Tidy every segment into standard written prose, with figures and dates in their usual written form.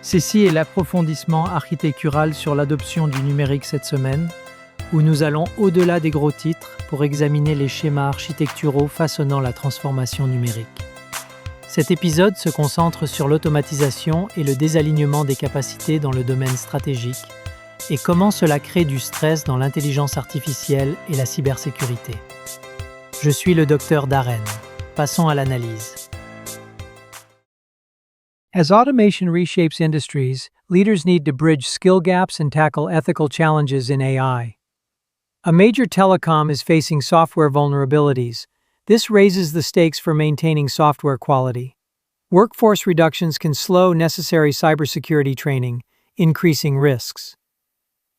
Ceci est l'approfondissement architectural sur l'adoption du numérique cette semaine, où nous allons au-delà des gros titres pour examiner les schémas architecturaux façonnant la transformation numérique. Cet épisode se concentre sur l'automatisation et le désalignement des capacités dans le domaine stratégique et comment cela crée du stress dans l'intelligence artificielle et la cybersécurité. Je suis le docteur Darren. Passons à l'analyse. As automation reshapes industries, leaders need to bridge skill gaps and tackle ethical challenges in AI. A major telecom is facing software vulnerabilities. This raises the stakes for maintaining software quality. Workforce reductions can slow necessary cybersecurity training, increasing risks.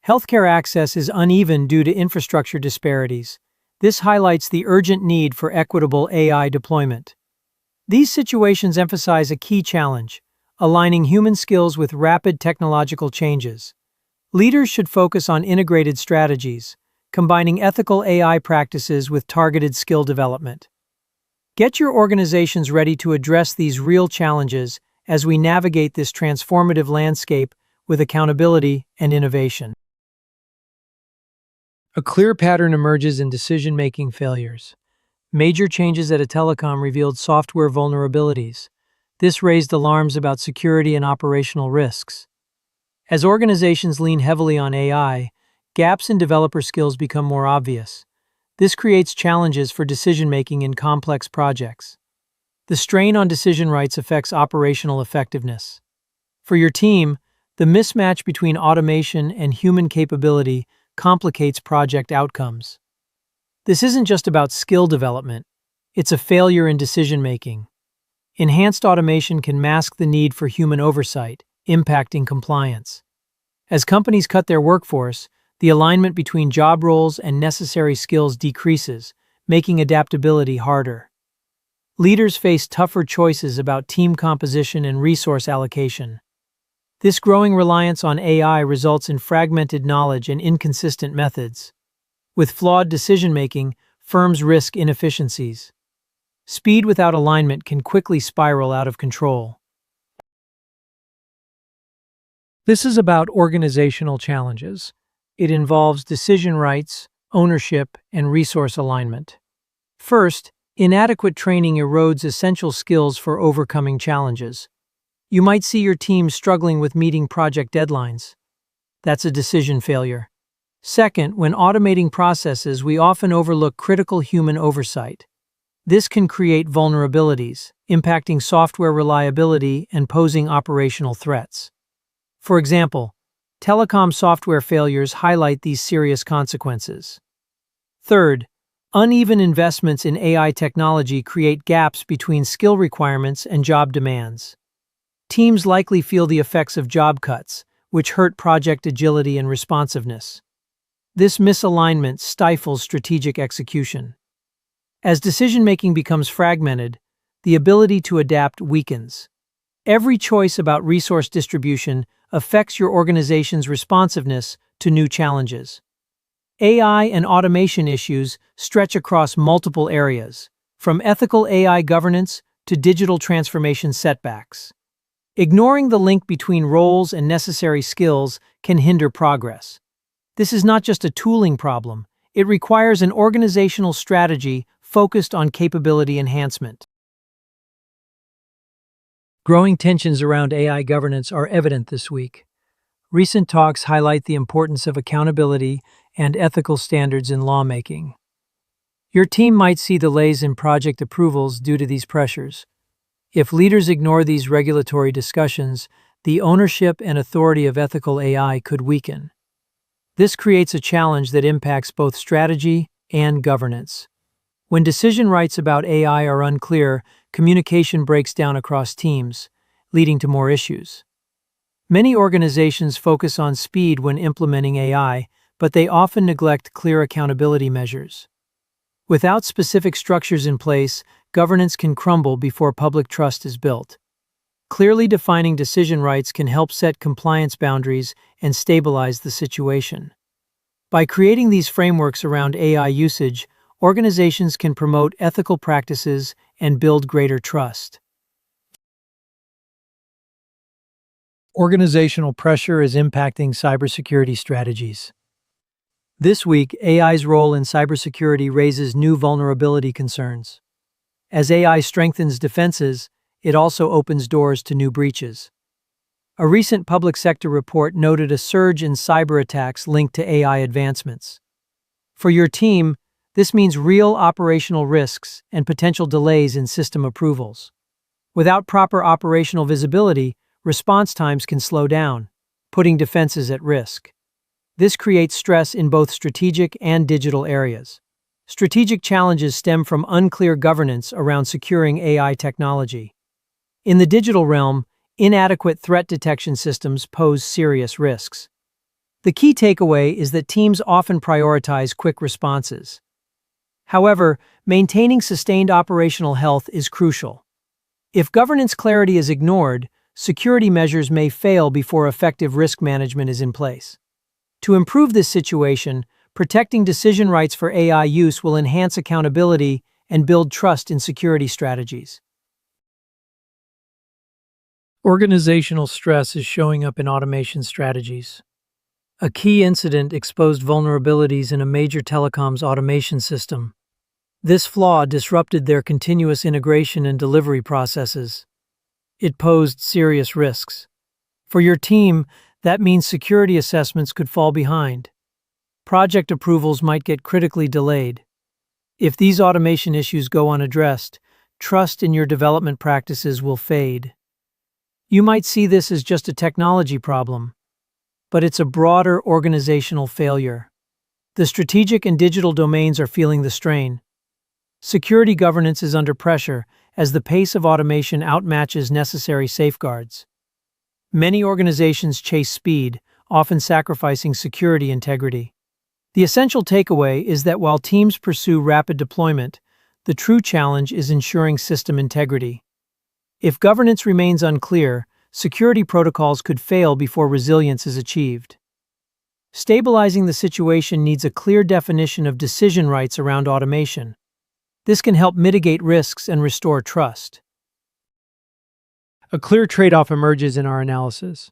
Healthcare access is uneven due to infrastructure disparities. This highlights the urgent need for equitable AI deployment. These situations emphasize a key challenge: aligning human skills with rapid technological changes. Leaders should focus on integrated strategies, combining ethical AI practices with targeted skill development. Get your organizations ready to address these real challenges as we navigate this transformative landscape with accountability and innovation. A clear pattern emerges in decision-making failures. Major changes at a telecom revealed software vulnerabilities. This raised alarms about security and operational risks. As organizations lean heavily on AI, gaps in developer skills become more obvious. This creates challenges for decision-making in complex projects. The strain on decision rights affects operational effectiveness. For your team, the mismatch between automation and human capability complicates project outcomes. This isn't just about skill development, it's a failure in decision-making. Enhanced automation can mask the need for human oversight, impacting compliance. As companies cut their workforce, the alignment between job roles and necessary skills decreases, making adaptability harder. Leaders face tougher choices about team composition and resource allocation. This growing reliance on AI results in fragmented knowledge and inconsistent methods. With flawed decision-making, firms risk inefficiencies. Speed without alignment can quickly spiral out of control. This is about organizational challenges. It involves decision rights, ownership, and resource alignment. First, inadequate training erodes essential skills for overcoming challenges. You might see your team struggling with meeting project deadlines. That's a decision failure. Second, when automating processes, we often overlook critical human oversight. This can create vulnerabilities, impacting software reliability and posing operational threats. For example, telecom software failures highlight these serious consequences. Third, uneven investments in AI technology create gaps between skill requirements and job demands. Teams likely feel the effects of job cuts, which hurt project agility and responsiveness. This misalignment stifles strategic execution. As decision-making becomes fragmented, the ability to adapt weakens. Every choice about resource distribution affects your organization's responsiveness to new challenges. AI and automation issues stretch across multiple areas, from ethical AI governance to digital transformation setbacks. Ignoring the link between roles and necessary skills can hinder progress. This is not just a tooling problem, it requires an organizational strategy focused on capability enhancement. Growing tensions around AI governance are evident this week. Recent talks highlight the importance of accountability and ethical standards in lawmaking. Your team might see delays in project approvals due to these pressures. If leaders ignore these regulatory discussions, the ownership and authority of ethical AI could weaken. This creates a challenge that impacts both strategy and governance. When decision rights about AI are unclear, communication breaks down across teams, leading to more issues. Many organizations focus on speed when implementing AI, but they often neglect clear accountability measures. Without specific structures in place, governance can crumble before public trust is built. Clearly defining decision rights can help set compliance boundaries and stabilize the situation. By creating these frameworks around AI usage, organizations can promote ethical practices and build greater trust. Organizational pressure is impacting cybersecurity strategies. This week, AI's role in cybersecurity raises new vulnerability concerns. As AI strengthens defenses, it also opens doors to new breaches. A recent public sector report noted a surge in cyber attacks linked to AI advancements. For your team, this means real operational risks and potential delays in system approvals. Without proper operational visibility, response times can slow down, putting defenses at risk. This creates stress in both strategic and digital areas. Strategic challenges stem from unclear governance around securing AI technology. In the digital realm, inadequate threat detection systems pose serious risks. The key takeaway is that teams often prioritize quick responses. However, maintaining sustained operational health is crucial. If governance clarity is ignored, security measures may fail before effective risk management is in place. To improve this situation, protecting decision rights for AI use will enhance accountability and build trust in security strategies. Organizational stress is showing up in automation strategies. A key incident exposed vulnerabilities in a major telecoms automation system. This flaw disrupted their continuous integration and delivery processes. It posed serious risks. For your team, that means security assessments could fall behind. Project approvals might get critically delayed. If these automation issues go unaddressed, trust in your development practices will fade. You might see this as just a technology problem, but it's a broader organizational failure. The strategic and digital domains are feeling the strain. Security governance is under pressure as the pace of automation outmatches necessary safeguards. Many organizations chase speed, often sacrificing security integrity. The essential takeaway is that while teams pursue rapid deployment, the true challenge is ensuring system integrity. If governance remains unclear, security protocols could fail before resilience is achieved. Stabilizing the situation needs a clear definition of decision rights around automation. This can help mitigate risks and restore trust. A clear trade-off emerges in our analysis.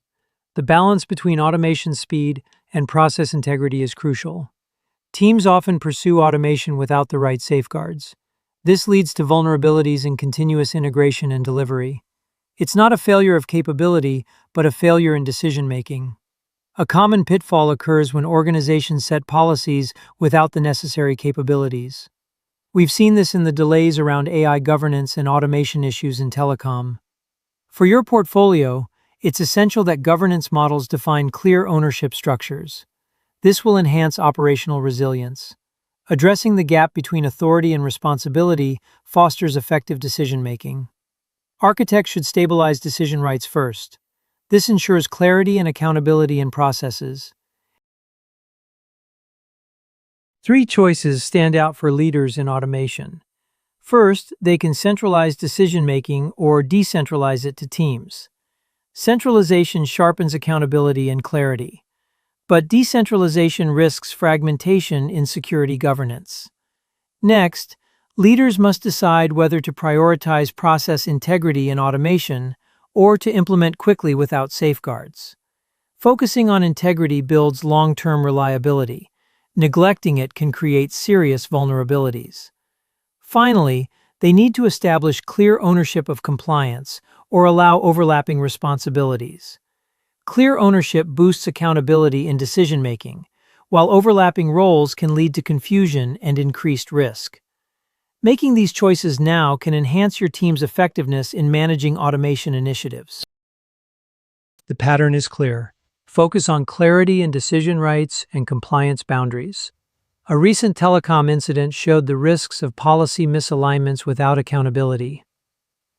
The balance between automation speed and process integrity is crucial. Teams often pursue automation without the right safeguards. This leads to vulnerabilities in continuous integration and delivery. It's not a failure of capability, but a failure in decision-making. A common pitfall occurs when organizations set policies without the necessary capabilities. We've seen this in the delays around AI governance and automation issues in telecom. For your portfolio, it's essential that governance models define clear ownership structures. This will enhance operational resilience. Addressing the gap between authority and responsibility fosters effective decision-making. Architects should stabilize decision rights first. This ensures clarity and accountability in processes. 3 choices stand out for leaders in automation. First, they can centralize decision-making or decentralize it to teams. Centralization sharpens accountability and clarity, but decentralization risks fragmentation in security governance. Next, leaders must decide whether to prioritize process integrity in automation or to implement quickly without safeguards. Focusing on integrity builds long-term reliability. Neglecting it can create serious vulnerabilities. Finally, they need to establish clear ownership of compliance or allow overlapping responsibilities. Clear ownership boosts accountability in decision-making, while overlapping roles can lead to confusion and increased risk. Making these choices now can enhance your team's effectiveness in managing automation initiatives. The pattern is clear. Focus on clarity in decision rights and compliance boundaries. A recent telecom incident showed the risks of policy misalignments without accountability.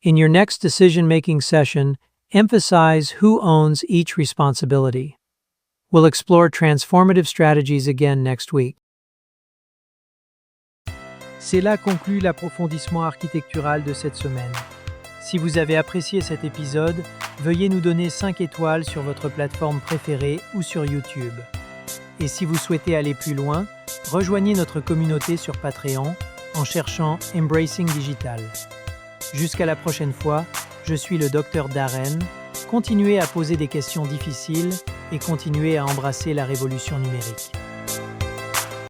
In your next decision-making session, emphasize who owns each responsibility. We'll explore transformative strategies again next week. Cela conclut l'approfondissement architectural de cette semaine. Si vous avez apprécié cet épisode, veuillez nous donner 5 étoiles sur votre plateforme préférée ou sur YouTube. Et si vous souhaitez aller plus loin, rejoignez notre communauté sur Patreon en cherchant Embracing Digital. Jusqu'à la prochaine fois, je suis le Dr Darren continuez à poser des questions difficiles et continuez à embrasser la révolution numérique.